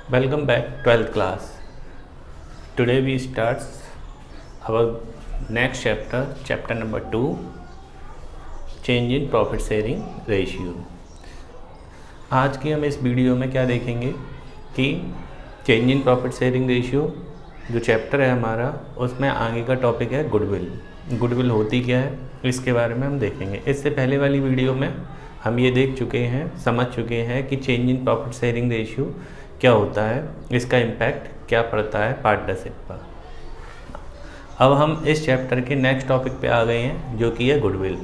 Welcome back 12th class. Today we start our next chapter number 2, change in profit sharing ratio. आज की हम इस video में क्या देखेंगे कि change in profit sharing ratio जो चैप्टर है हमारा, उसमें आगे का टॉपिक है गुडविल। गुडविल होती क्या है इसके बारे में हम देखेंगे। इससे पहले वाली वीडियो में हम ये देख चुके हैं, समझ चुके हैं कि change in profit sharing ratio क्या होता है, इसका इम्पैक्ट क्या पड़ता है पार्टनरशिप पर। अब हम इस चैप्टर के नेक्स्ट टॉपिक पे आ गए हैं जो कि है गुडविल।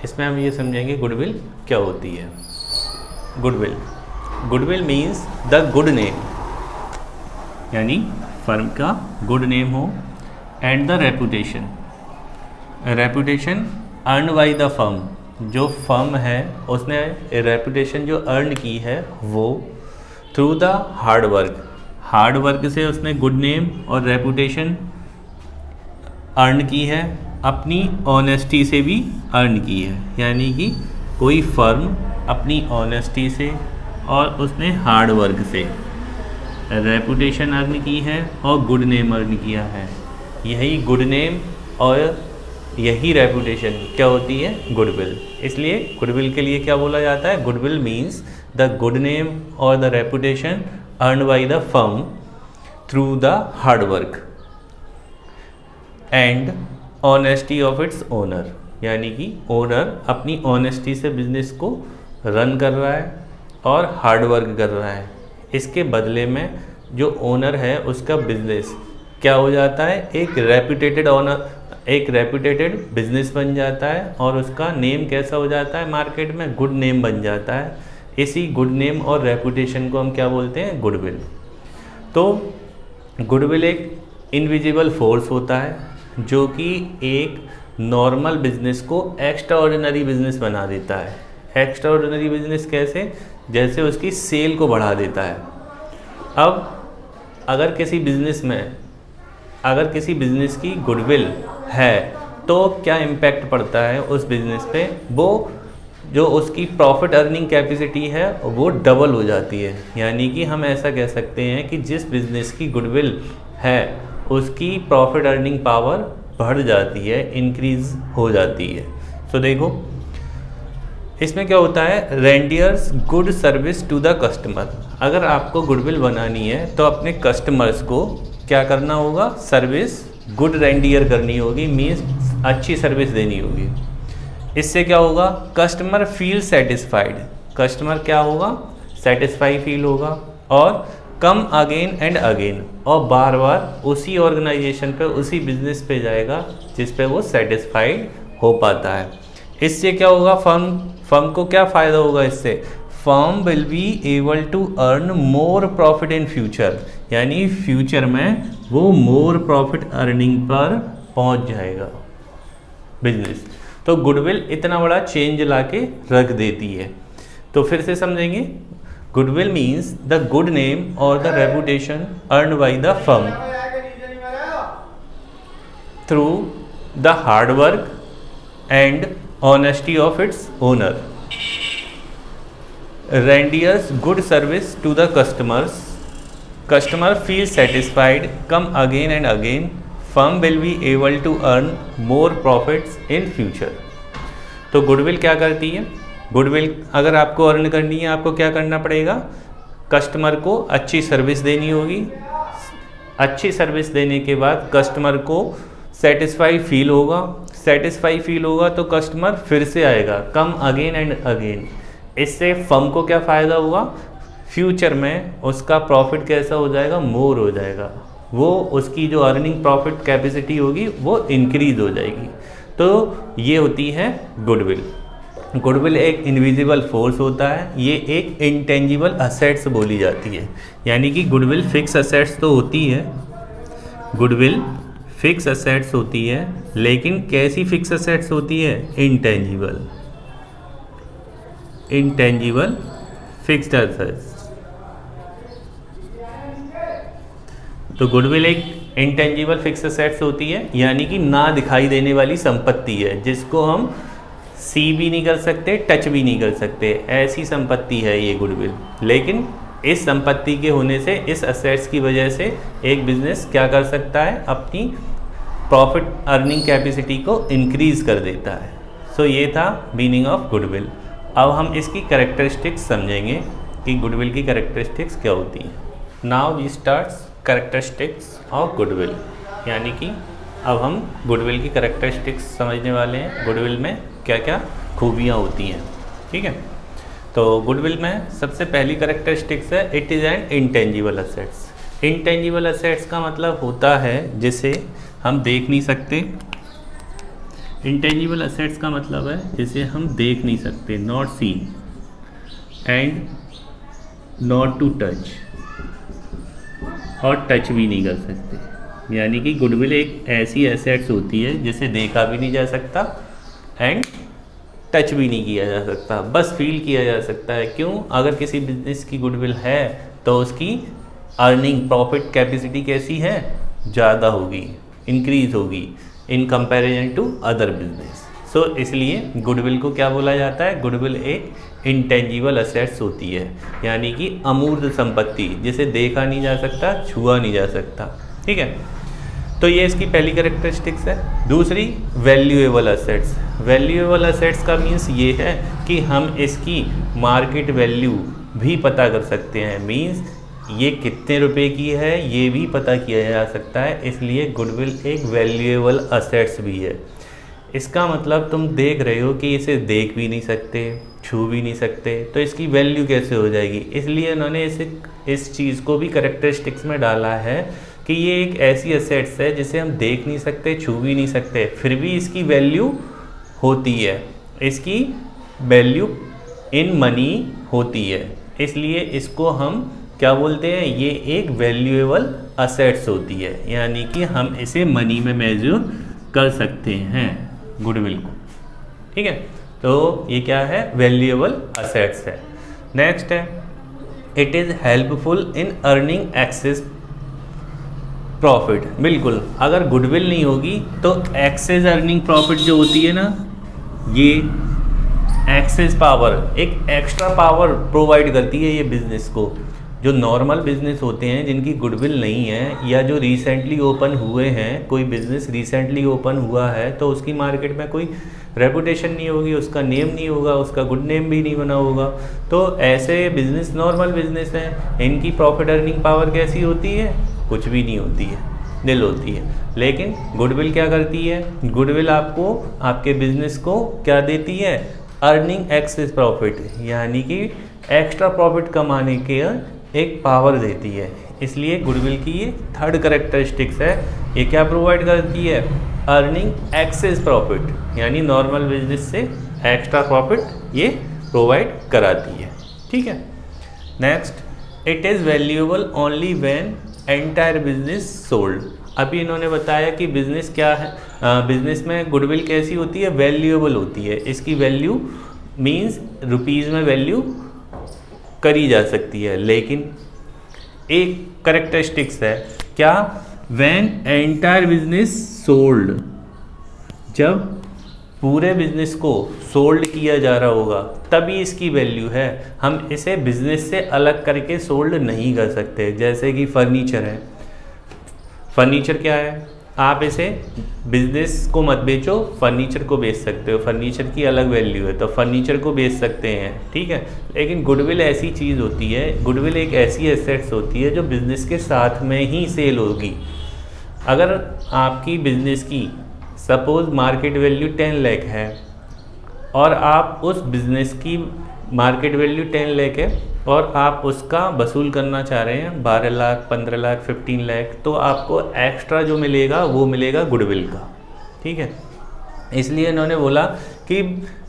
इसमें हम ये समझेंगे गुडविल क्या होती है। Goodwill means the good name, यानी फर्म का गुड नेम हो, and the reputation earn by the firm. जो फर्म है उसने रेपुटेशन जो अर्न की है वो थ्रू द हार्ड वर्क से उसने गुड नेम और रेपुटेशन अर्न की है, अपनी ऑनेस्टी से भी अर्न की है। यानी कि कोई फर्म अपनी ऑनेस्टी से और उसने हार्ड वर्क से रेपुटेशन अर्न की है और गुड नेम अर्न किया है। यही गुड नेम और यही रेपुटेशन क्या होती है, गुडविल। इसलिए गुडविल के लिए क्या बोला जाता है, goodwill means the good name और the reputation earn by the firm through the hard work and honesty of its owner. यानी कि ओनर अपनी ऑनेस्टी से बिजनेस को रन कर रहा है और हार्ड वर्क कर रहा है। इसके बदले में जो ओनर है उसका बिजनेस क्या हो जाता है, एक रेपुटेटेड बिजनेस बन जाता है और उसका नेम कैसा हो जाता है, मार्केट में गुड नेम बन जाता है। इसी गुड नेम और रेपुटेशन को हम क्या बोलते हैं, गुडविल। तो गुडविल एक इनविजिबल फोर्स होता है जो कि एक नॉर्मल बिजनेस को एक्स्ट्रा ऑर्डिनरी बिजनेस बना देता है। एक्स्ट्रा ऑर्डिनरी बिजनेस कैसे, जैसे उसकी सेल को बढ़ा देता है। अब अगर किसी बिजनेस की गुडविल है तो क्या इम्पैक्ट पड़ता है उस बिज़नेस पे, वो जो उसकी प्रॉफिट अर्निंग कैपेसिटी है वो डबल हो जाती है। यानी कि हम ऐसा कह सकते हैं कि जिस बिज़नेस की गुडविल है उसकी प्रॉफिट अर्निंग पावर बढ़ जाती है, इंक्रीज हो जाती है। तो देखो इसमें क्या होता है, renders good service to the customer. अगर आपको गुडविल बनानी है तो अपने कस्टमर्स को क्या करना होगा, सर्विस गुड रेंडियर करनी होगी, मीन्स अच्छी सर्विस देनी होगी। इससे क्या होगा, कस्टमर फील सेटिस्फाइड। कस्टमर क्या होगा, सेटिस्फाई फील होगा और कम अगेन एंड अगेन, और बार बार उसी ऑर्गेनाइजेशन पे, उसी बिजनेस पे जाएगा जिस पे वो सेटिस्फाइड हो पाता है। इससे क्या होगा, फर्म को क्या फ़ायदा होगा, इससे firm will be able to earn more profit in future. यानी फ्यूचर में वो मोर प्रॉफिट अर्निंग पर पहुंच जाएगा बिजनेस। तो गुडविल इतना बड़ा चेंज लाके रख देती है। तो फिर से समझेंगे, goodwill means the good name और the reputation earn by the firm through the hard work and honesty of its owner, renders good service to the customers, customer feels satisfied, come again and again, firm will be able to earn more profits in future। तो goodwill क्या करती है, goodwill अगर आपको earn करनी है, आपको क्या करना पड़ेगा, कस्टमर को अच्छी सर्विस देनी होगी। अच्छी सर्विस देने के बाद कस्टमर को सेटिस्फाई फील होगा तो कस्टमर फिर से आएगा, कम अगेन एंड अगेन। इससे फर्म को क्या फ़ायदा होगा, फ्यूचर में उसका प्रॉफिट कैसा हो जाएगा, मोर हो जाएगा। वो उसकी जो अर्निंग प्रॉफिट कैपेसिटी होगी वो इंक्रीज हो जाएगी। तो ये होती है गुडविल। गुडविल एक इनविजिबल फोर्स होता है, ये एक इंटेंजिबल असेट्स बोली जाती है। यानी कि गुडविल फिक्स असेट्स तो होती है, गुडविल फिक्स असेट्स होती है, लेकिन कैसी फिक्स असेट्स होती है, इंटेंजिबल फिक्स्ड असेट्स। तो गुडविल एक इंटेंजिबल फिक्स असेट्स होती है, यानी कि ना दिखाई देने वाली संपत्ति है जिसको हम सी भी नहीं कर सकते, टच भी नहीं कर सकते, ऐसी संपत्ति है ये गुडविल। लेकिन इस संपत्ति के होने से, इस असेट्स की वजह से एक बिजनेस क्या कर सकता है, अपनी प्रॉफिट अर्निंग कैपेसिटी को इंक्रीज कर देता है। सो ये था मीनिंग ऑफ गुडविल। अब हम इसकी कैरेक्टरिस्टिक्स समझेंगे कि गुडविल की कैरेक्टरिस्टिक्स क्या होती हैं। Now we starts characteristics of goodwill, यानी कि अब हम गुडविल की कैरेक्टरिस्टिक्स समझने वाले हैं, गुडविल में क्या क्या खूबियाँ होती हैं। ठीक है, तो गुडविल में सबसे पहली कैरेक्टरिस्टिक्स है it is an intangible assets. Intangible assets का मतलब होता है जिसे हम देख नहीं सकते। इंटेंजिबल असेट्स का मतलब है जिसे हम देख नहीं सकते, not seen and not to touch, और टच भी नहीं कर सकते। यानी कि गुडविल एक ऐसी एसेट्स होती है जिसे देखा भी नहीं जा सकता एंड टच भी नहीं किया जा सकता, बस फील किया जा सकता है। क्यों? अगर किसी बिजनेस की गुडविल है तो उसकी अर्निंग प्रॉफिट कैपेसिटी कैसी है, ज़्यादा होगी, इंक्रीज होगी in comparison to other business. So इसलिए गुडविल को क्या बोला जाता है, गुडविल एक इंटेंजिबल असेट्स होती है, यानी कि अमूर्त संपत्ति जिसे देखा नहीं जा सकता, छुआ नहीं जा सकता। ठीक है, तो ये इसकी पहली कैरेक्टरिस्टिक्स है। दूसरी वैल्यूएबल असेट्स। वैल्यूएबल असेट्स का मीन्स ये है कि हम इसकी मार्केट वैल्यू भी पता कर सकते हैं, मीन्स ये कितने रुपए की है ये भी पता किया जा सकता है, इसलिए गुडविल एक वैल्यूएबल असेट्स भी है। इसका मतलब तुम देख रहे हो कि इसे देख भी नहीं सकते, छू भी नहीं सकते, तो इसकी वैल्यू कैसे हो जाएगी, इसलिए उन्होंने इस चीज़ को भी कैरेक्टरिस्टिक्स में डाला है कि ये एक ऐसी असेट्स है जिसे हम देख नहीं सकते, छू भी नहीं सकते, फिर भी इसकी वैल्यू होती है, इसकी वैल्यू इन मनी होती है, इसलिए इसको हम क्या बोलते हैं, ये एक वैल्यूएबल असेट्स होती है, यानी कि हम इसे मनी में मेजर कर सकते हैं गुडविल को। ठीक है, तो ये क्या है, वैल्यूएबल असेट्स है। नेक्स्ट है it is helpful in earning access profit. बिल्कुल, अगर गुडविल नहीं होगी तो एक्सेस अर्निंग प्रॉफिट जो होती है ना, ये एक्सेस पावर, एक एक्स्ट्रा पावर प्रोवाइड करती है ये बिजनेस को। जो नॉर्मल बिजनेस होते हैं जिनकी गुडविल नहीं है, या जो रिसेंटली ओपन हुए हैं, कोई बिजनेस रिसेंटली ओपन हुआ है तो उसकी मार्केट में कोई रेपुटेशन नहीं होगी, उसका नेम नहीं होगा, उसका गुड नेम भी नहीं बना होगा, तो ऐसे बिजनेस नॉर्मल बिजनेस हैं, इनकी प्रॉफिट अर्निंग पावर कैसी होती है, कुछ भी नहीं होती है, नील होती है। लेकिन गुडविल क्या करती है, गुडविल आपको आपके बिजनेस को क्या देती है, अर्निंग एक्सेस प्रॉफिट, यानी कि एक्स्ट्रा प्रॉफिट कमाने के एक पावर देती है। इसलिए गुडविल की ये थर्ड कैरेक्टरिस्टिक्स है, ये क्या प्रोवाइड करती है, अर्निंग एक्सेस प्रॉफिट, यानी नॉर्मल बिजनेस से एक्स्ट्रा प्रॉफिट ये प्रोवाइड कराती है। ठीक है, next it is valuable only when entire business sold. अभी इन्होंने बताया कि बिजनेस क्या है, बिजनेस में गुडविल कैसी होती है, वैल्यूएबल होती है, इसकी वैल्यू मीन्स रुपीज़ में वैल्यू करी जा सकती है। लेकिन एक कैरेक्टरिस्टिक्स है क्या, व्हेन एंटायर बिजनेस सोल्ड, जब पूरे बिजनेस को सोल्ड किया जा रहा होगा तभी इसकी वैल्यू है, हम इसे बिजनेस से अलग करके सोल्ड नहीं कर सकते। जैसे कि फर्नीचर है, फर्नीचर क्या है, आप इसे बिजनेस को मत बेचो, फर्नीचर को बेच सकते हो, फर्नीचर की अलग वैल्यू है तो फर्नीचर को बेच सकते हैं। ठीक है, लेकिन गुडविल ऐसी चीज़ होती है, गुडविल एक ऐसी एसेट्स होती है जो बिजनेस के साथ में ही सेल होगी। अगर आपकी बिजनेस की सपोज मार्केट वैल्यू 10 लाख है और आप उस बिज़नेस की मार्केट वैल्यू 10 लाख है और आप उसका वसूल करना चाह रहे हैं 12 लाख, 15 लाख, 15 लाख, तो आपको एक्स्ट्रा जो मिलेगा वो मिलेगा गुडविल का। ठीक है, इसलिए इन्होंने बोला कि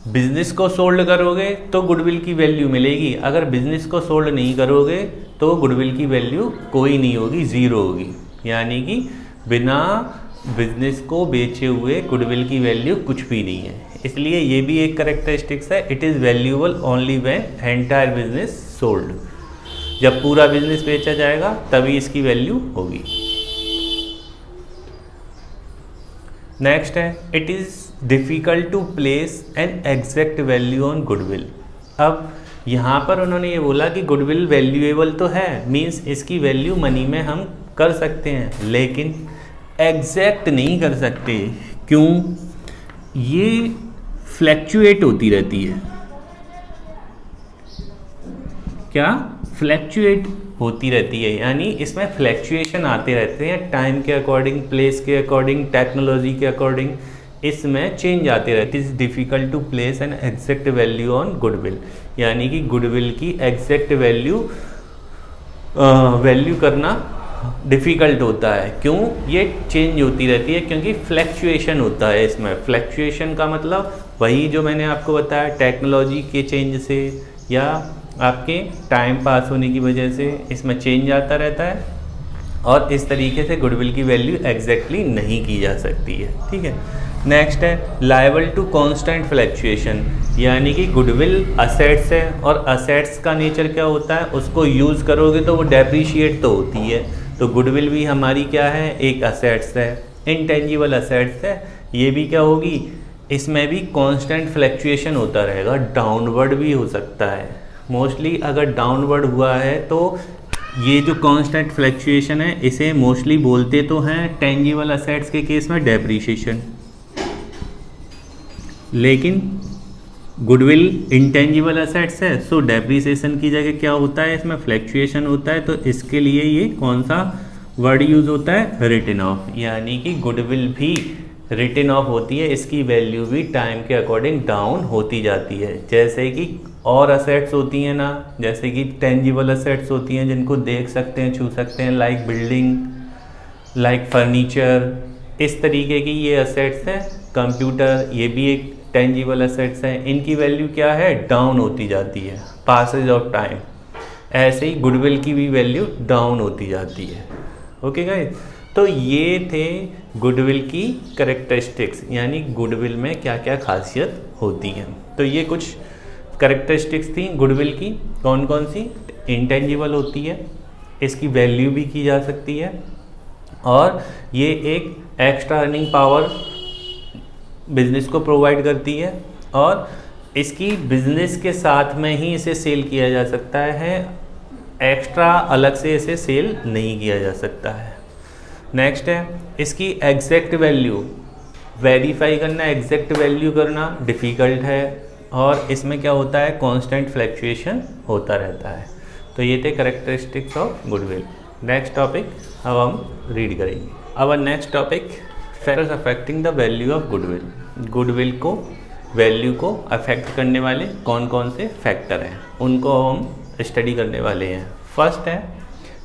बिज़नेस को सोल्ड करोगे तो गुडविल की वैल्यू मिलेगी, अगर बिज़नेस को सोल्ड नहीं करोगे तो गुडविल की वैल्यू कोई नहीं होगी, ज़ीरो होगी। यानी कि बिना बिजनेस को बेचे हुए गुडविल की वैल्यू कुछ भी नहीं है। इसलिए ये भी एक कैरेक्टरिस्टिक्स है, it is valuable only when entire business sold. जब पूरा बिजनेस बेचा जाएगा तभी इसकी वैल्यू होगी। नेक्स्ट है it is difficult to place an exact value on goodwill. अब यहाँ पर उन्होंने ये बोला कि गुडविल वैल्यूएबल तो है, मीन्स इसकी वैल्यू मनी में हम कर सकते हैं, लेकिन एग्जैक्ट नहीं कर सकते। क्यों? ये फ्लैक्चुएट होती रहती है। क्या? फ्लैक्चुएट होती रहती है, यानी इसमें फ्लैक्चुएशन आते रहते हैं टाइम के अकॉर्डिंग, प्लेस के अकॉर्डिंग, टेक्नोलॉजी के अकॉर्डिंग, इसमें चेंज आते रहते हैं। It's difficult to place an exact value on goodwill, यानी कि गुडविल की एग्जैक्ट वैल्यू करना डिफ़िकल्ट होता है। क्यों? ये चेंज होती रहती है, क्योंकि फ्लैक्चुएशन होता है इसमें। फ्लैक्चुएशन का मतलब वही जो मैंने आपको बताया, टेक्नोलॉजी के चेंज से या आपके टाइम पास होने की वजह से इसमें चेंज आता रहता है, और इस तरीके से गुडविल की वैल्यू एग्जैक्टली नहीं की जा सकती है। ठीक है, नेक्स्ट है लायबल टू कांस्टेंट फ्लैक्चुएशन, यानी कि गुडविल असेट्स है, और असेट्स का नेचर क्या होता है, उसको यूज़ करोगे तो वो डेप्रीशिएट तो होती है। तो गुडविल भी हमारी क्या है, एक असेट्स है, इंटेंजिबल असेट्स है। ये भी क्या होगी, इसमें भी कांस्टेंट फ्लैक्चुएशन होता रहेगा, डाउनवर्ड भी हो सकता है। मोस्टली अगर डाउनवर्ड हुआ है तो ये जो कांस्टेंट फ्लैक्चुएशन है इसे मोस्टली बोलते तो हैं टेंजिबल असेट्स के केस में डेप्रीशिएशन, लेकिन गुडविल इंटेंजिबल असेट्स है, सो डेप्रीसिएशन की जगह क्या होता है, इसमें फ्लैक्चुएशन होता है। तो इसके लिए ये कौन सा वर्ड यूज़ होता है, रिटन ऑफ, यानी कि गुडविल भी रिटन ऑफ होती है, इसकी वैल्यू भी टाइम के अकॉर्डिंग डाउन होती जाती है। जैसे कि और असेट्स होती हैं ना, जैसे कि टेंजिबल असेट्स होती हैं जिनको देख सकते हैं, छू सकते हैं, लाइक बिल्डिंग, लाइक फर्नीचर, इस तरीके की ये असेट्स हैं। कंप्यूटर, ये भी एक टेंजिबल असेट्स हैं, इनकी वैल्यू क्या है, डाउन होती जाती है पासेज ऑफ टाइम। ऐसे ही गुडविल की भी वैल्यू डाउन होती जाती है। ओके गाइस, तो ये थे गुडविल की कैरेक्टरिस्टिक्स, यानी गुडविल में क्या क्या खासियत होती है। तो ये कुछ कैरेक्टरिस्टिक्स थी गुडविल की, कौन कौन सी, इंटेंजिबल होती है, इसकी वैल्यू भी की जा सकती है, और ये एक एक्स्ट्रा अर्निंग पावर बिजनेस को प्रोवाइड करती है, और इसकी बिजनेस के साथ में ही इसे सेल किया जा सकता है, एक्स्ट्रा अलग से इसे सेल नहीं किया जा सकता है। नेक्स्ट है इसकी एग्जैक्ट वैल्यू, वेरीफाई करना, एग्जैक्ट वैल्यू करना डिफ़िकल्ट है, और इसमें क्या होता है, कांस्टेंट फ्लैक्चुएशन होता रहता है। तो ये थे characteristics of goodwill. Next topic अब हम रीड करेंगे। Our next topic, factors affecting the value of goodwill. Goodwill को, वैल्यू को अफेक्ट करने वाले कौन कौन से फैक्टर हैं, उनको हम स्टडी करने वाले हैं। फर्स्ट है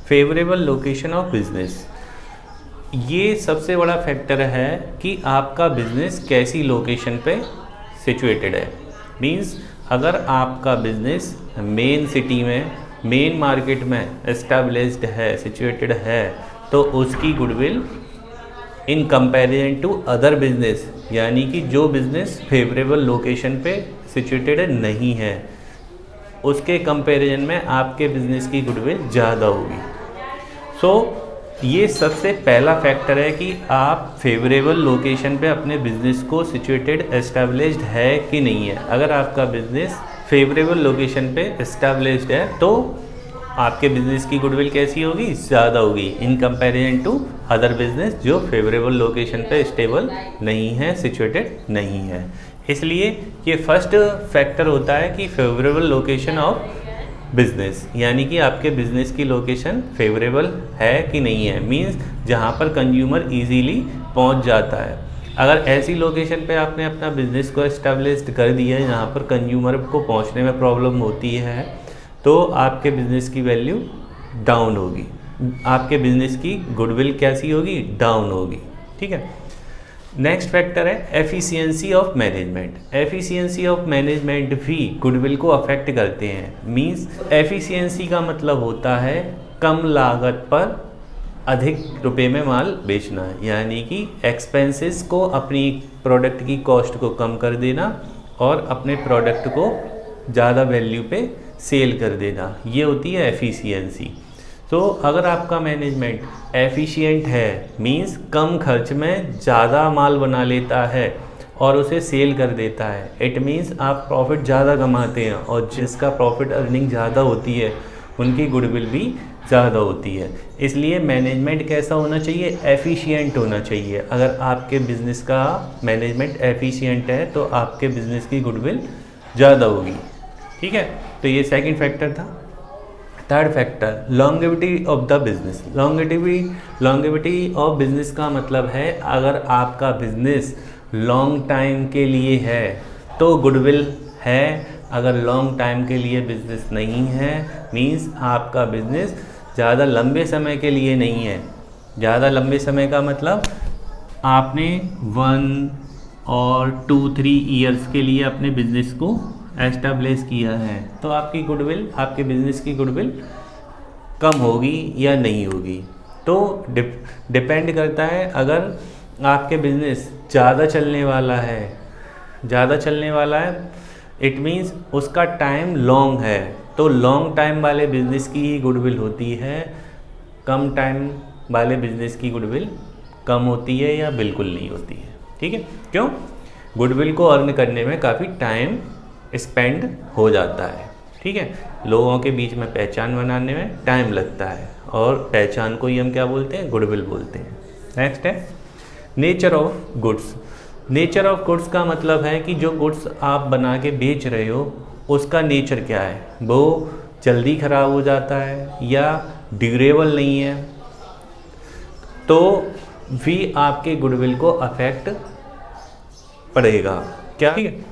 फेवरेबल लोकेशन ऑफ बिजनेस। ये सबसे बड़ा फैक्टर है कि आपका बिजनेस कैसी लोकेशन पे सिचुएटेड है। मींस अगर आपका बिजनेस मेन सिटी में, मेन मार्केट में एस्टैब्लिश्ड है, सिचुएटेड है, तो उसकी goodwill in comparison to other business, यानी कि जो बिजनेस फेवरेबल लोकेशन पे सिचुएटेड नहीं है, उसके कंपैरिजन में आपके बिजनेस की गुडविल ज़्यादा होगी। सो ये सबसे पहला फैक्टर है कि आप फेवरेबल लोकेशन पे अपने बिजनेस को सिचुएटेड एस्टैब्लिश्ड है कि नहीं है। अगर आपका बिजनेस फेवरेबल लोकेशन पे एस्टैब्लिश्ड है तो आपके बिजनेस की गुडविल कैसी होगी, ज़्यादा होगी in comparison to other business जो फेवरेबल लोकेशन पे स्टेबल नहीं है, सिचुएटेड नहीं है। इसलिए ये फर्स्ट फैक्टर होता है कि फेवरेबल लोकेशन ऑफ बिजनेस, यानी कि आपके बिजनेस की लोकेशन फेवरेबल है कि नहीं है, मींस जहाँ पर कंज्यूमर इजीली पहुँच जाता है। अगर ऐसी लोकेशन पे आपने अपना बिजनेस को एस्टेब्लिश्ड कर दिया है जहाँ पर कंज्यूमर को पहुँचने में प्रॉब्लम होती है, तो आपके बिजनेस की वैल्यू डाउन होगी, आपके बिजनेस की गुडविल कैसी होगी, डाउन होगी। ठीक है, नेक्स्ट फैक्टर है efficiency of management. Efficiency of management भी गुडविल को अफेक्ट करते हैं। मींस एफिशिएंसी का मतलब होता है कम लागत पर अधिक रुपए में माल बेचना, यानी कि एक्सपेंसेस को, अपनी प्रोडक्ट की कॉस्ट को कम कर देना और अपने प्रोडक्ट को ज़्यादा वैल्यू पे सेल कर देना, ये होती है एफिशिएंसी। तो अगर आपका मैनेजमेंट एफिशिएंट है, मींस कम खर्च में ज़्यादा माल बना लेता है, और उसे सेल कर देता है, इट मीन्स आप प्रॉफिट ज़्यादा कमाते हैं, और जिसका प्रॉफिट अर्निंग ज़्यादा होती है उनकी गुडविल भी ज़्यादा होती है। इसलिए मैनेजमेंट कैसा होना चाहिए, एफिशिएंट होना चाहिए। अगर आपके बिज़नेस का मैनेजमेंट एफिशिएंट है तो आपके बिज़नेस की गुडविल ज़्यादा होगी। ठीक है, तो ये सेकंड फैक्टर था। Third factor, longevity of the business. Longevity of business का मतलब है अगर आपका बिजनेस लॉन्ग टाइम के लिए है तो गुडविल है, अगर लॉन्ग टाइम के लिए बिजनेस नहीं है मींस आपका बिजनेस ज़्यादा लंबे समय के लिए नहीं है। ज़्यादा लंबे समय का मतलब आपने 1 और 2-3 ईयर्स के लिए अपने बिजनेस को एस्टेब्लिश किया है तो आपकी गुडविल, आपके बिजनेस की गुडविल कम होगी या नहीं होगी। तो डिपेंड करता है, अगर आपके बिजनेस ज़्यादा चलने वाला है इट मीन्स उसका टाइम लॉन्ग है, तो लॉन्ग टाइम वाले बिजनेस की ही गुडविल होती है, कम टाइम वाले बिजनेस की गुडविल कम होती है या बिल्कुल नहीं होती है। ठीक है, क्यों? गुडविल को अर्न करने में काफ़ी टाइम स्पेंड हो जाता है। ठीक है, लोगों के बीच में पहचान बनाने में टाइम लगता है और पहचान को ही हम क्या बोलते हैं, गुडविल बोलते हैं। नेक्स्ट है nature of goods. Nature of goods का मतलब है कि जो गुड्स आप बना के बेच रहे हो उसका नेचर क्या है, वो जल्दी ख़राब हो जाता है या ड्यूरेबल नहीं है, तो भी आपके गुडविल को अफेक्ट पड़ेगा क्या। ठीक है,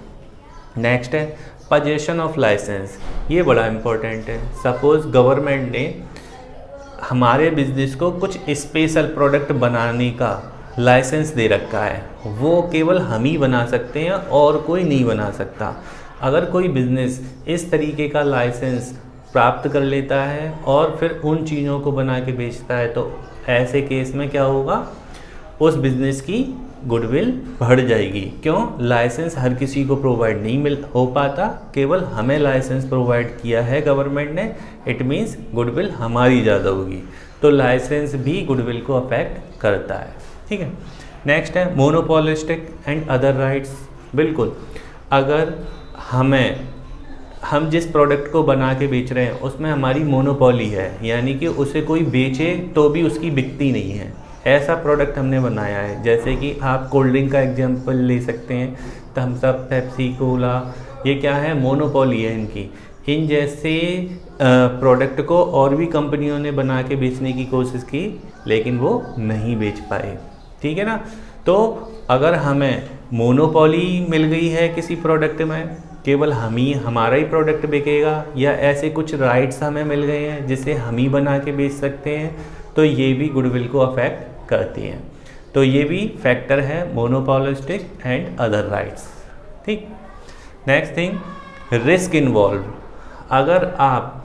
नेक्स्ट है पोजेशन ऑफ लाइसेंस। ये बड़ा इम्पोर्टेंट है। सपोज़ गवर्नमेंट ने हमारे बिजनेस को कुछ स्पेशल प्रोडक्ट बनाने का लाइसेंस दे रखा है, वो केवल हम ही बना सकते हैं और कोई नहीं बना सकता। अगर कोई बिज़नेस इस तरीके का लाइसेंस प्राप्त कर लेता है और फिर उन चीज़ों को बना के बेचता है तो ऐसे केस में क्या होगा, उस बिज़नेस की गुडविल बढ़ जाएगी। क्यों? लाइसेंस हर किसी को प्रोवाइड नहीं हो पाता, केवल हमें लाइसेंस प्रोवाइड किया है गवर्नमेंट ने, इट मीन्स गुडविल हमारी ज़्यादा होगी। तो लाइसेंस भी गुडविल को अफेक्ट करता है। ठीक है, नेक्स्ट है मोनोपोलिस्टिक एंड अदर राइट्स। बिल्कुल, अगर हम जिस प्रोडक्ट को बना के बेच रहे हैं उसमें हमारी मोनोपोली है, यानी कि उसे कोई बेचे तो भी उसकी बिकती नहीं है, ऐसा प्रोडक्ट हमने बनाया है। जैसे कि आप कोल्ड ड्रिंक का एग्जांपल ले सकते हैं, थम्स अप, पेप्सी, कोला, ये क्या है, मोनोपोली है इनकी। इन जैसे प्रोडक्ट को और भी कंपनियों ने बना के बेचने की कोशिश की लेकिन वो नहीं बेच पाए। ठीक है ना, तो अगर हमें मोनोपोली मिल गई है किसी प्रोडक्ट में, केवल हमारा ही प्रोडक्ट बिकेगा, या ऐसे कुछ राइट्स हमें मिल गए हैं जिसे हम ही बना के बेच सकते हैं, तो ये भी गुडविल को अफेक्ट करती हैं। तो ये भी फैक्टर है मोनोपोलिस्टिक एंड अदर राइट्स। ठीक, नेक्स्ट थिंग, रिस्क इन्वॉल्व। अगर आप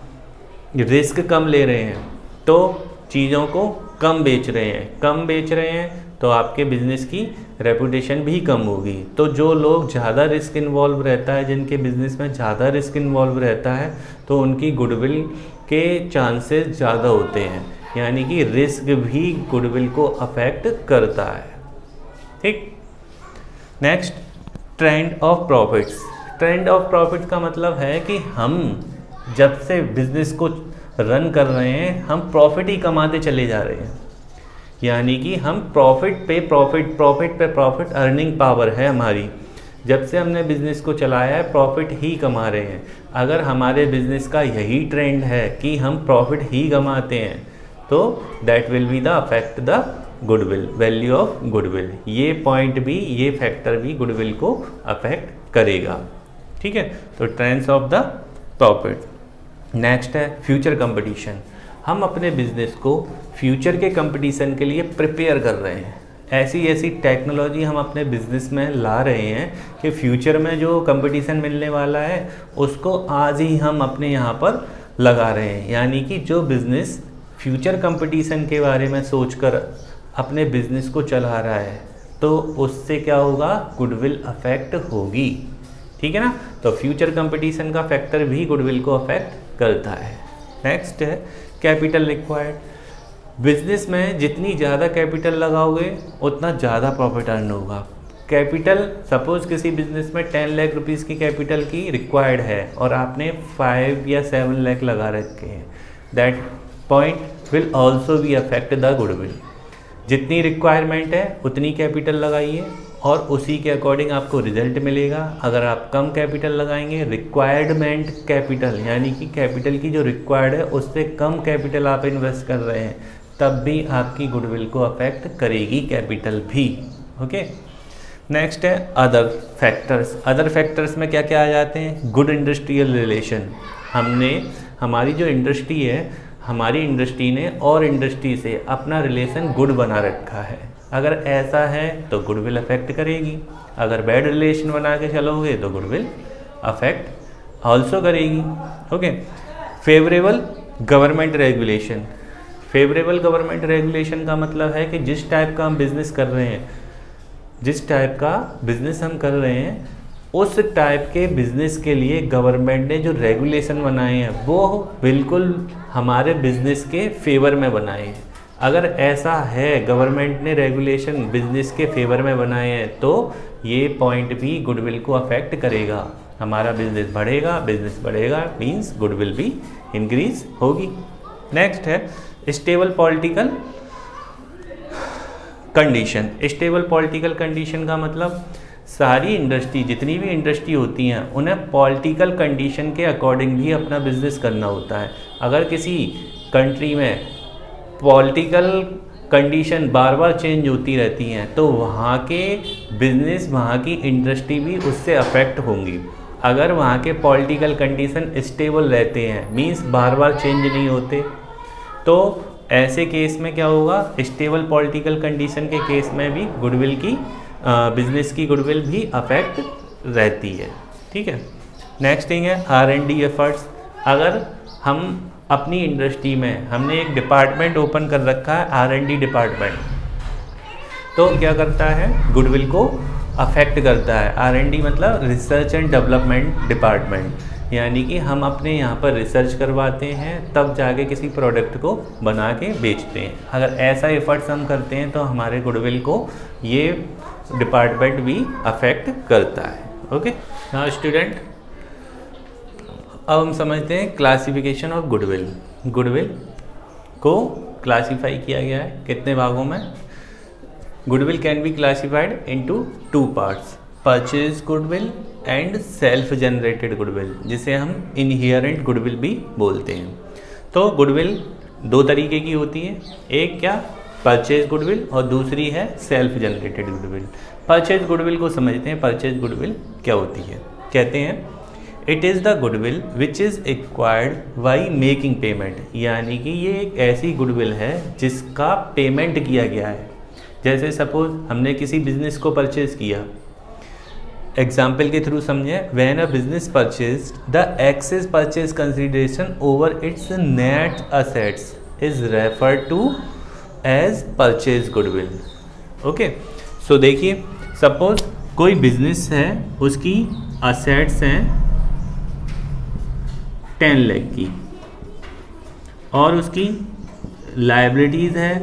रिस्क कम ले रहे हैं तो चीज़ों को कम बेच रहे हैं तो आपके बिज़नेस की रेपुटेशन भी कम होगी। तो जो लोग ज़्यादा रिस्क इन्वॉल्व रहता है, जिनके बिज़नेस में ज़्यादा रिस्क इन्वॉल्व रहता है, तो उनकी गुडविल के चांसेस ज़्यादा होते हैं, यानी कि रिस्क भी गुडविल को अफेक्ट करता है। ठीक, next, trend of profits. Trend of profit का मतलब है कि हम जब से बिज़नेस को रन कर रहे हैं हम प्रॉफिट ही कमाते चले जा रहे हैं, यानी कि हम प्रॉफिट पे प्रॉफिट अर्निंग पावर है हमारी। जब से हमने बिज़नेस को चलाया है प्रॉफिट ही कमा रहे हैं। अगर हमारे बिज़नेस का यही ट्रेंड है कि हम प्रॉफिट ही कमाते हैं तो that will be the affect the goodwill, value of goodwill. ये पॉइंट भी, ये फैक्टर भी गुडविल को अफेक्ट करेगा। ठीक है, तो trends of the profit. Next है फ्यूचर कंपटीशन। हम अपने बिजनेस को फ्यूचर के कंपटीशन के लिए प्रिपेयर कर रहे हैं। ऐसी टेक्नोलॉजी हम अपने बिजनेस में ला रहे हैं कि फ्यूचर में जो कंपटीशन मिलने वाला है उसको आज ही हम अपने यहाँ पर लगा रहे हैं। यानी कि जो बिज़नेस फ्यूचर कंपटीशन के बारे में सोचकर अपने बिजनेस को चला रहा है तो उससे क्या होगा, गुडविल अफेक्ट होगी। ठीक है ना, तो फ्यूचर कंपटीशन का फैक्टर भी गुडविल को अफेक्ट करता है। नेक्स्ट है कैपिटल रिक्वायर्ड। बिजनेस में जितनी ज़्यादा कैपिटल लगाओगे उतना ज़्यादा प्रॉफिट अर्न होगा। कैपिटल, सपोज किसी बिजनेस में 10 लाख रुपीज़ की कैपिटल की रिक्वायर्ड है और आपने 5 या 7 लाख लगा रखे हैं, that point will also be affect the goodwill. जितनी रिक्वायरमेंट है उतनी कैपिटल लगाइए और उसी के अकॉर्डिंग आपको रिजल्ट मिलेगा। अगर आप कम कैपिटल लगाएंगे, रिक्वायरमेंट कैपिटल यानी कि कैपिटल की जो रिक्वायर्ड है उससे कम कैपिटल आप इन्वेस्ट कर रहे हैं, तब भी आपकी गुडविल को अफेक्ट करेगी कैपिटल भी। ओके, नेक्स्ट है अदर फैक्टर्स। अदर फैक्टर्स में क्या क्या आ जाते हैं? Good industrial relation. हमारी जो इंडस्ट्री है, हमारी इंडस्ट्री ने और इंडस्ट्री से अपना रिलेशन गुड बना रखा है। अगर ऐसा है तो गुडविल अफेक्ट करेगी। अगर बैड रिलेशन बना के चलोगे तो गुडविल अफेक्ट ऑल्सो करेगी। Okay, favourable government regulation. Favourable government regulation का मतलब है कि जिस टाइप का हम बिजनेस कर रहे हैं, जिस टाइप का बिजनेस हम कर रहे हैं उस टाइप के बिजनेस के लिए गवर्नमेंट ने जो रेगुलेशन बनाए हैं वो बिल्कुल हमारे बिजनेस के फेवर में बनाए हैं। अगर ऐसा है गवर्नमेंट ने रेगुलेशन बिजनेस के फेवर में बनाए हैं तो ये पॉइंट भी गुडविल को अफेक्ट करेगा। हमारा बिजनेस बढ़ेगा मीन्स गुडविल भी इंक्रीज होगी। नेक्स्ट है stable political condition. Stable political condition का मतलब सारी इंडस्ट्री, जितनी भी इंडस्ट्री होती हैं उन्हें पॉलिटिकल कंडीशन के अकॉर्डिंग भी अपना बिजनेस करना होता है। अगर किसी कंट्री में पॉलिटिकल कंडीशन बार बार चेंज होती रहती हैं तो वहाँ के बिजनेस, वहाँ की इंडस्ट्री भी उससे अफेक्ट होंगी। अगर वहाँ के पॉलिटिकल कंडीशन स्टेबल रहते हैं मीन्स बार बार चेंज नहीं होते, तो ऐसे केस में क्या होगा? स्टेबल पॉलिटिकल कंडीशन के केस में भी गुडविल की बिजनेस की गुडविल भी अफेक्ट रहती है। ठीक है, नेक्स्ट थिंग है R&D एफर्ट्स। अगर हम अपनी इंडस्ट्री में हमने एक डिपार्टमेंट ओपन कर रखा है R&D डिपार्टमेंट, तो क्या करता है? गुडविल को अफेक्ट करता है। R&D मतलब रिसर्च एंड डेवलपमेंट डिपार्टमेंट, यानी कि हम अपने यहाँ पर रिसर्च करवाते हैं तब जाके किसी प्रोडक्ट को बना के बेचते हैं। अगर ऐसा एफर्ट्स हम करते हैं तो हमारे गुडविल को ये डिपार्टमेंट भी अफेक्ट करता है। ओके, नाउ स्टूडेंट, अब हम समझते हैं क्लासिफिकेशन ऑफ गुडविल। गुडविल को क्लासीफाई किया गया है कितने भागों में? Goodwill can be classified into 2 parts, purchase goodwill and self generated goodwill, जिसे हम इनहेरेंट गुडविल भी बोलते हैं। तो गुडविल 2 तरीके की होती है, एक क्या? परचेज गुडविल और दूसरी है self generated goodwill. Purchase goodwill को समझते हैं। परचेज गुडविल क्या होती है? कहते हैं it is the goodwill which is acquired by making payment, यानी कि ये एक ऐसी गुडविल है जिसका पेमेंट किया गया है। जैसे सपोज हमने किसी बिजनेस को परचेज किया, एग्जाम्पल के थ्रू समझे, when a business purchase the excess purchase consideration over its net assets is referred to as purchase goodwill. Okay, so देखिए, सपोज कोई बिजनेस है, उसकी असेट्स हैं 10 लाख की और उसकी लायबिलिटीज़ है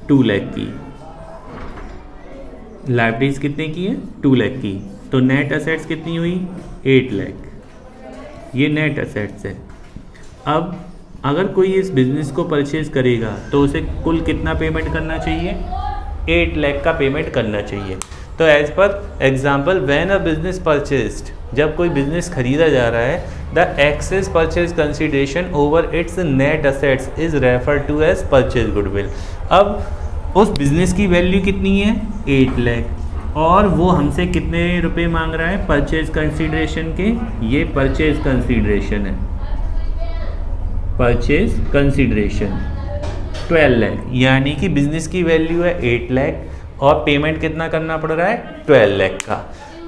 2 लाख की। लायबिलिटीज़ कितने की है? 2 लाख की। तो नेट असेट्स कितनी हुई? 8 लाख। ये नेट असेट्स है। अब अगर कोई इस बिज़नेस को परचेज करेगा तो उसे कुल कितना पेमेंट करना चाहिए? 8 लाख का पेमेंट करना चाहिए। तो as per example, when a business purchased, जब कोई बिजनेस खरीदा जा रहा है, the excess purchase consideration over its net assets is referred to as purchase goodwill. अब उस बिज़नेस की वैल्यू कितनी है? 8 लाख, और वो हमसे कितने रुपए मांग रहा है परचेज कंसीडरेशन के? ये परचेज कंसीडरेशन है, परचेज कंसीडरेशन 12 लाख, यानी कि बिजनेस की वैल्यू है 8 लाख और पेमेंट कितना करना पड़ रहा है? 12 लाख का।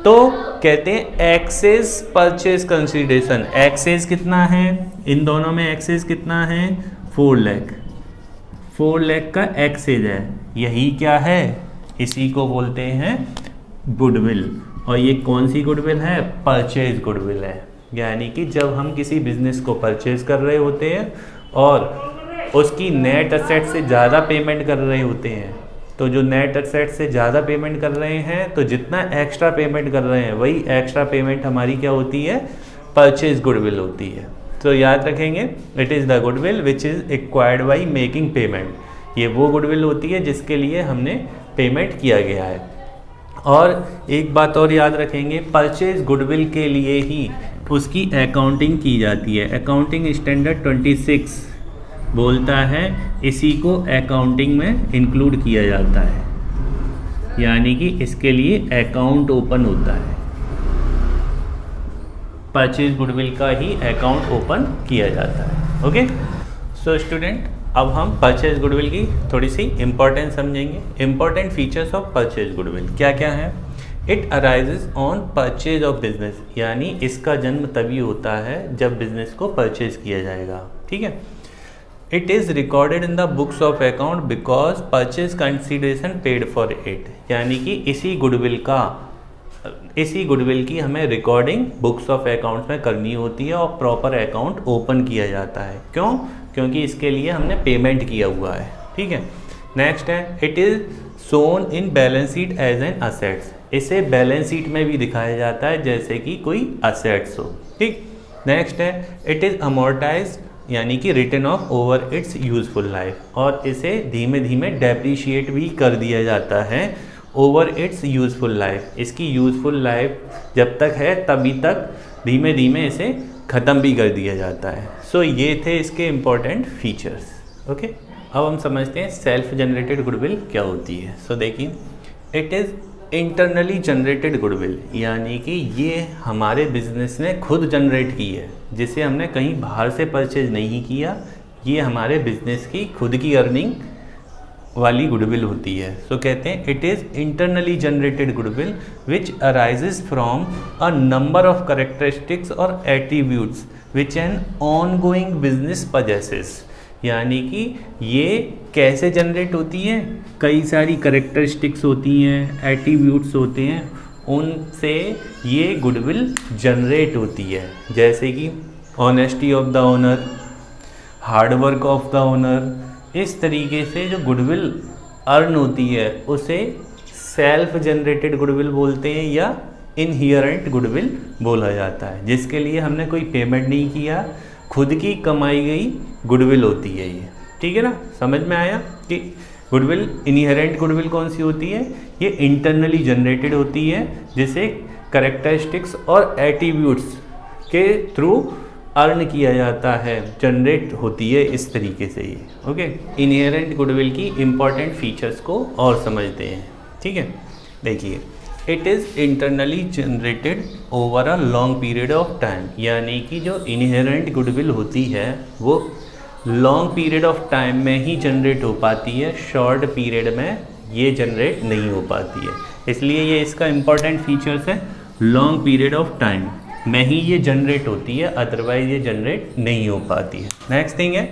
तो कहते हैं एक्सेस परचेज कंसीडरेशन। एक्सेस कितना है? इन दोनों में एक्सेस कितना है? 4 लाख। 4 लाख का एक्सेस है, यही क्या है? इसी को बोलते हैं गुडविल। और ये कौन सी गुडविल है? परचेज गुडविल है। यानी कि जब हम किसी बिजनेस को परचेज कर रहे होते हैं और उसकी नेट असेट से ज़्यादा पेमेंट कर रहे होते हैं तो जो नेट एसेट से ज़्यादा पेमेंट कर रहे हैं, तो जितना एक्स्ट्रा पेमेंट कर रहे हैं वही एक्स्ट्रा पेमेंट हमारी क्या होती है, परचेज गुडविल होती है। तो याद रखेंगे, it is the goodwill which is acquired by making payment. ये वो गुडविल होती है जिसके लिए हमने पेमेंट किया गया है। और एक बात और याद रखेंगे, परचेज गुडविल के लिए ही उसकी अकाउंटिंग की जाती है। अकाउंटिंग स्टैंडर्ड 26 बोलता है इसी को अकाउंटिंग में इंक्लूड किया जाता है, यानी कि इसके लिए अकाउंट ओपन होता है, परचेज गुडविल का ही अकाउंट ओपन किया जाता है। ओके, सो स्टूडेंट, अब हम परचेज गुडविल की थोड़ी सी इंपॉर्टेंस समझेंगे। Important features of purchase goodwill क्या क्या है। It arises on purchase of business, यानी इसका जन्म तभी होता है जब बिजनेस को परचेज किया जाएगा। ठीक है। It is recorded in the books of account because purchase consideration paid for it, यानी कि इसी गुडविल की हमें रिकॉर्डिंग बुक्स ऑफ अकाउंट्स में करनी होती है और प्रॉपर अकाउंट ओपन किया जाता है। क्यों? क्योंकि इसके लिए हमने पेमेंट किया हुआ है। ठीक है। नेक्स्ट है, it is shown in balance sheet as an assets, इसे बैलेंस शीट में भी दिखाया जाता है जैसे कि कोई असेट्स हो। ठीक। नेक्स्ट है, इट इज़ अमोर्टाइज्ड, यानी कि return of over it's useful life, और इसे धीमे धीमे डेप्रीशिएट भी कर दिया जाता है ओवर इट्स यूजफुल लाइफ। इसकी यूजफुल लाइफ जब तक है तभी तक धीमे धीमे इसे ख़त्म भी कर दिया जाता है। सो ये थे इसके इम्पोर्टेंट फीचर्स। ओके, अब हम समझते हैं सेल्फ जनरेटेड गुडविल क्या होती है। सो देखिए, it is internally generated goodwill, यानी कि ये हमारे बिजनेस ने खुद जनरेट की है, जिसे हमने कहीं बाहर से परचेज नहीं किया। ये हमारे बिजनेस की खुद की अर्निंग वाली गुडविल होती है। सो कहते हैं it is internally generated goodwill which arises from a number of characteristics और attributes which an on going business possesses, यानी कि ये कैसे जनरेट होती है, कई सारी करेक्टरिस्टिक्स होती हैं, एट्रीब्यूट्स होते हैं, उनसे ये गुडविल जनरेट होती है। जैसे कि honesty of the owner, hard work of the owner, इस तरीके से जो गुडविल अर्न होती है उसे सेल्फ जनरेटेड गुडविल बोलते हैं या इनहेरेंट गुडविल बोला जाता है, जिसके लिए हमने कोई पेमेंट नहीं किया, खुद की कमाई गई गुडविल होती है ये। ठीक है ना, समझ में आया कि गुडविल, इनहेरेंट गुडविल कौन सी होती है, ये इंटरनली जनरेटेड होती है, जिसे करेक्टरिस्टिक्स और एट्रीब्यूट्स के थ्रू अर्न किया जाता है, जनरेट होती है इस तरीके से ये। ओके, इनहेरेंट गुडविल की इम्पॉर्टेंट फीचर्स को और समझते हैं। ठीक है, देखिए, it is internally generated over a long period of time, यानी कि जो इनहेरेंट गुडविल होती है वो लॉन्ग पीरियड ऑफ टाइम में ही जनरेट हो पाती है, शॉर्ट पीरियड में ये जनरेट नहीं हो पाती है। इसलिए ये इसका इम्पॉर्टेंट फीचर्स है, लॉन्ग पीरियड ऑफ टाइम में ही ये जनरेट होती है, अदरवाइज ये जनरेट नहीं हो पाती है। नेक्स्ट थिंग है,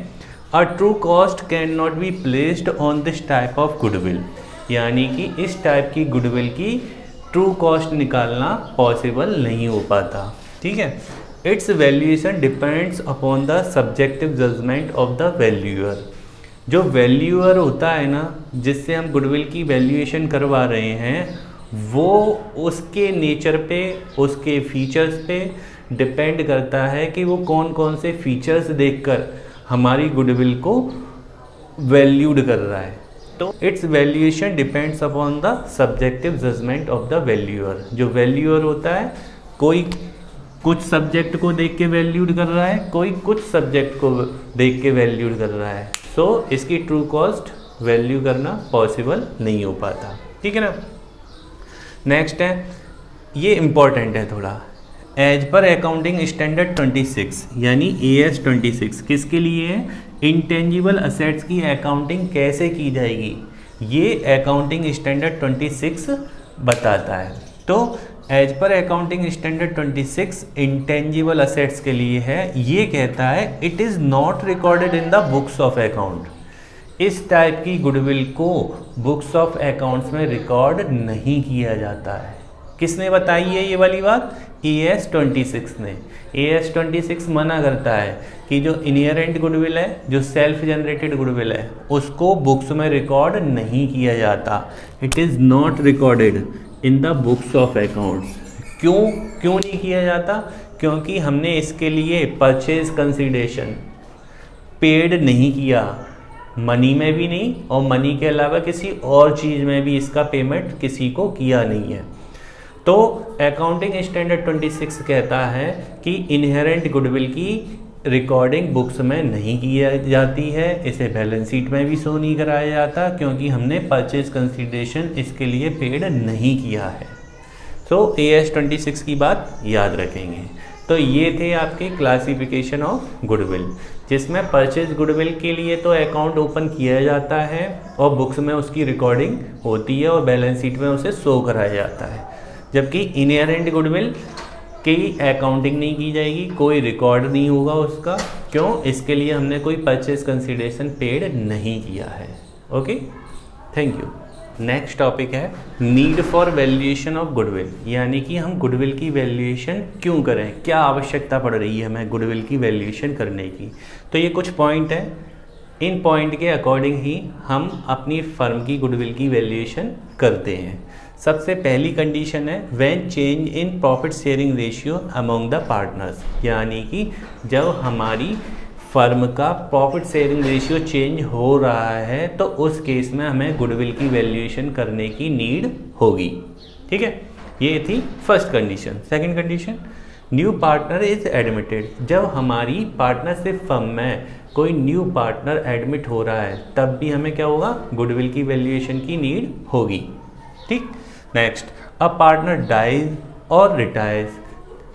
a true cost can not be placed on this type of goodwill, यानी कि इस टाइप की गुडविल की ट्रू कॉस्ट निकालना पॉसिबल नहीं हो पाता। ठीक है। Its valuation depends upon the subjective judgement of the valuer. जो वैल्यूअर होता है ना, जिससे हम गुडविल की वैल्यूएशन करवा रहे हैं, वो उसके नेचर पे, उसके फीचर्स पे डिपेंड करता है कि वो कौन कौन से फीचर्स देखकर हमारी गुडविल को वैल्यूड कर रहा है। तो its valuation depends upon the subjective judgement of the valuer. जो वैल्यूअर होता है, कोई कुछ सब्जेक्ट को देख के वैल्यूड कर रहा है, कोई कुछ सब्जेक्ट को देख के वैल्यूड कर रहा है। सो इसकी ट्रू कॉस्ट वैल्यू करना पॉसिबल नहीं हो पाता। ठीक है ना। नेक्स्ट है, ये इम्पॉर्टेंट है थोड़ा, एज पर अकाउंटिंग स्टैंडर्ड 26 यानी AS 26 किसके लिए है, इंटेंजिबल असेट्स की अकाउंटिंग कैसे की जाएगी, ये अकाउंटिंग स्टैंडर्ड 26 बताता है। तो एज पर अकाउंटिंग स्टैंडर्ड 26 इंटेंजिबल असेट्स के लिए है। ये कहता है it is not recorded in the books of account, इस टाइप की गुडविल को बुक्स ऑफ अकाउंट्स में रिकॉर्ड नहीं किया जाता है। किसने बताई है ये वाली बात, AS 26 ने। AS 26 मना करता है कि जो इनहेरेंट गुडविल है, जो सेल्फ जनरेटेड गुडविल है, उसको बुक्स में रिकॉर्ड नहीं किया जाता। It is not recorded in the books of accounts. क्यों नहीं किया जाता? क्योंकि हमने इसके लिए परचेज कंसिडरेशन पेड नहीं किया, मनी में भी नहीं और मनी के अलावा किसी और चीज़ में भी इसका पेमेंट किसी को किया नहीं है। तो अकाउंटिंग स्टैंडर्ड 26 कहता है कि इनहेरेंट गुडविल की रिकॉर्डिंग बुक्स में नहीं की जाती है, इसे बैलेंस शीट में भी शो नहीं कराया जाता क्योंकि हमने परचेज कंसिडरेशन इसके लिए पेड नहीं किया है। तो AS 26 की बात याद रखेंगे। तो ये थे आपके क्लासिफिकेशन ऑफ गुडविल, जिसमें परचेज गुडविल के लिए तो अकाउंट ओपन किया जाता है और बुक्स में उसकी रिकॉर्डिंग होती है और बैलेंस शीट में उसे शो कराया जाता है, जबकि इनहेरेंट गुडविल की अकाउंटिंग नहीं की जाएगी, कोई रिकॉर्ड नहीं होगा उसका। क्यों? इसके लिए हमने कोई परचेज कंसिडरेशन पेड नहीं किया है। Okay, thank you. Next topic है need for valuation of goodwill, यानी कि हम गुडविल की वैल्यूएशन क्यों करें, क्या आवश्यकता पड़ रही है हमें गुडविल की वैल्यूएशन करने की। तो ये कुछ पॉइंट है, इन पॉइंट के अकॉर्डिंग ही हम अपनी फर्म की गुडविल की वैल्यूएशन करते हैं। सबसे पहली कंडीशन है when change in profit sharing ratio among the partners, यानी कि जब हमारी फर्म का प्रॉफिट शेयरिंग रेशियो चेंज हो रहा है तो उस केस में हमें गुडविल की वैल्यूएशन करने की नीड होगी। ठीक है, ये थी first condition. Second condition, new partner is admitted, जब हमारी पार्टनरशिप फर्म में कोई न्यू पार्टनर एडमिट हो रहा है तब भी हमें क्या होगा, गुडविल की वैल्यूएशन की नीड होगी। ठीक। नेक्स्ट, अ पार्टनर डाइज और रिटायर्स,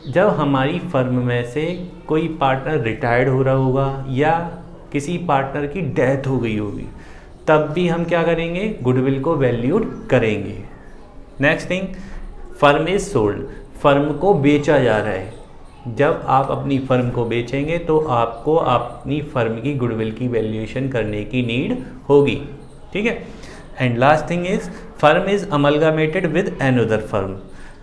जब हमारी फर्म में से कोई पार्टनर रिटायर्ड हो रहा होगा या किसी पार्टनर की डेथ हो गई होगी तब भी हम क्या करेंगे, गुडविल को वैल्यूड करेंगे। Next thing, firm is sold, firm को बेचा जा रहा है, जब आप अपनी फर्म को बेचेंगे तो आपको अपनी फर्म की गुडविल की वैल्यूएशन करने की नीड होगी। ठीक है। And last thing is firm is amalgamated with another firm,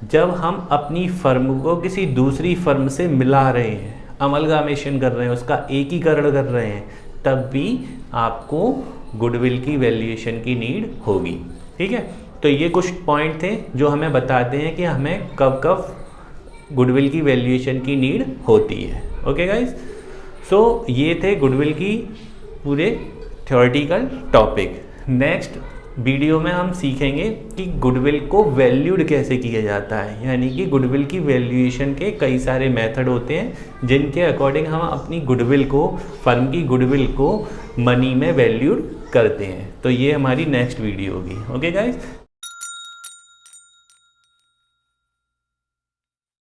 जब हम अपनी फर्म को किसी दूसरी फर्म से मिला रहे हैं, अमलगामेशन कर रहे हैं, उसका एकीकरण कर रहे हैं, तब भी आपको गुडविल की वैल्यूएशन की नीड होगी। ठीक है। तो ये कुछ पॉइंट थे जो हमें बताते हैं कि हमें कब कब गुडविल की वैल्यूएशन की नीड होती है। ओके गाइज, सो ये थे गुडविल की पूरे थ्योरेटिकल टॉपिक। नेक्स्ट वीडियो में हम सीखेंगे कि गुडविल को वैल्यूड कैसे किया जाता है, यानी कि गुडविल की वैल्यूएशन के कई सारे मेथड होते हैं जिनके अकॉर्डिंग हम अपनी गुडविल को, फर्म की गुडविल को मनी में वैल्यूड करते हैं। तो ये हमारी नेक्स्ट वीडियो होगी। Okay guys.